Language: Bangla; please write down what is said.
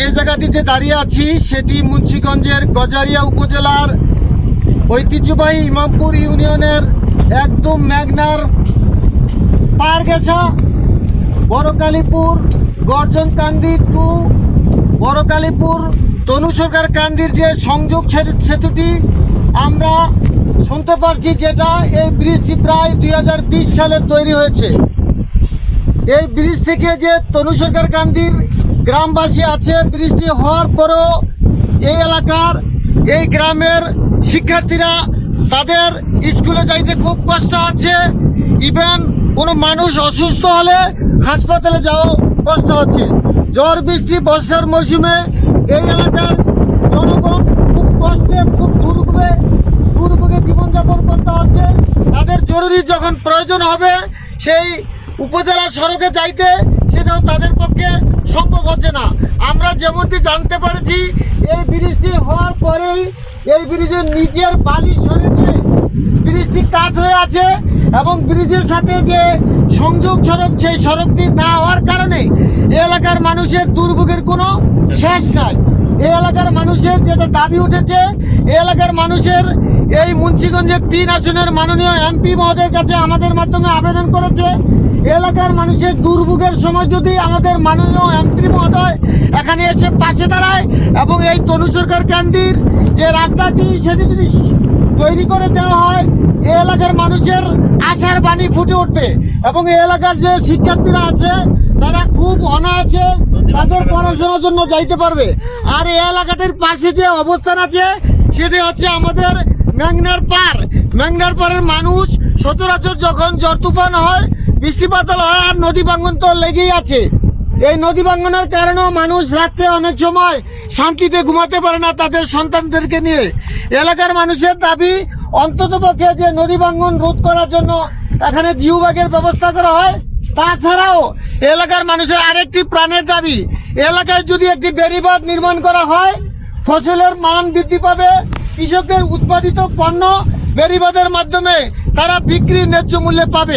যে জায়গাটিতে দাঁড়িয়ে আছি সেটি মুন্সিগঞ্জের গজারিয়া উপজেলার ঐতিহ্যবাহী ইমামপুর ইউনিয়নের একদম মেঘনার পার গেছা বড়কালীপুর গর্জন কান্দি টু বড়কালীপুর তনু সরকার কান্দির যে সংযোগ সেতুটি আমরা শুনতে পারছি, যেটা এই ব্রিজটি প্রায় 2020 সালে তৈরি হয়েছে। এই ব্রিজ থেকে যে তনু সরকার কান্দির গ্রামবাসী আছে, বৃষ্টি হওয়ার পরও এই এলাকার এই গ্রামের শিক্ষার্থীরা তাদের স্কুলে যাইতে খুব কষ্ট হচ্ছে। ইভেন কোনো মানুষ অসুস্থ হলে হাসপাতালে যাওয়া কষ্ট হচ্ছে। ঝড় বৃষ্টি বর্ষার মৌসুমে এই এলাকার জনগণ খুব কষ্টে খুব দুর্ভোগে জীবনযাপন করতে হচ্ছে। তাদের জরুরি যখন প্রয়োজন হবে সেই উপজেলা সড়কে যাইতে, সেটাও তাদের পক্ষে সম্ভব হচ্ছে না। আমরা যেমনটি জানতে পারছি, এই বৃষ্টি হওয়ার পরেই এই ব্রিজের নিচের বালি সরেছে, ব্রিজটি কাত হয়ে আছে এবং ব্রিজের সাথে যে সংযোগ সড়ক সেই সড়কটি না হওয়ার কারণে এই এলাকার মানুষের দুর্ভোগের কোনো শেষ নাই। এই এলাকার মানুষের যেটা দাবি উঠেছে, এই এলাকার মানুষের এই মুন্সিগঞ্জের 3 আসনের মাননীয় এমপি মহোদয়ের কাছে আমাদের মাধ্যমে আবেদন করেছে। এলাকার মানুষের দুর্ভোগের সময় যদি আমাদের মাননীয় এমপি মহোদয় এখানে এসে পাশে দাঁড়ায় এবং এই তনু সরকার কান্দির যে রাস্তাটি সেটি যদি তৈরি করে দেওয়া হয়, এই এলাকার মানুষের আশার বাণী ফুটে উঠবে এবং এই এলাকার যে শিক্ষার্থীরা আছে তারা খুব অনায়াসে তাদের পড়াশোনার জন্য যাইতে পারবে। আর এই এলাকাটির পাশে যে অবস্থান আছে সেটি হচ্ছে আমাদের মেঘনার পার। মেঘনার পাড়ের মানুষ সচরাচর যখন ঝড় তুফান হয়, বৃষ্টিপাত হয়, আর নদী ভাঙ্গন তো লেগেই আছে। এই নদী ভাঙ্গনের কারণেও মানুষ রাত্রে অনেক সময় শান্তিতে ঘুমাতে পারে না তাদের সন্তানদেরকে নিয়ে। এলাকার মানুষের দাবি অন্ততপক্ষে যে নদী ভাঙ্গন রোধ করার জন্য এখানে জিওব্যাগের ব্যবস্থা করা হয়। তাছাড়াও এলাকার মানুষের আরেকটি প্রাণের দাবি, এলাকায় যদি একটি বেড়িবাঁধ নির্মাণ করা হয়, ফসলের মান বৃদ্ধি পাবে, কৃষকদের উৎপাদিত পণ্য বেড়িবাঁধের মাধ্যমে তারা বিক্রির ন্যায্য মূল্যে পাবে।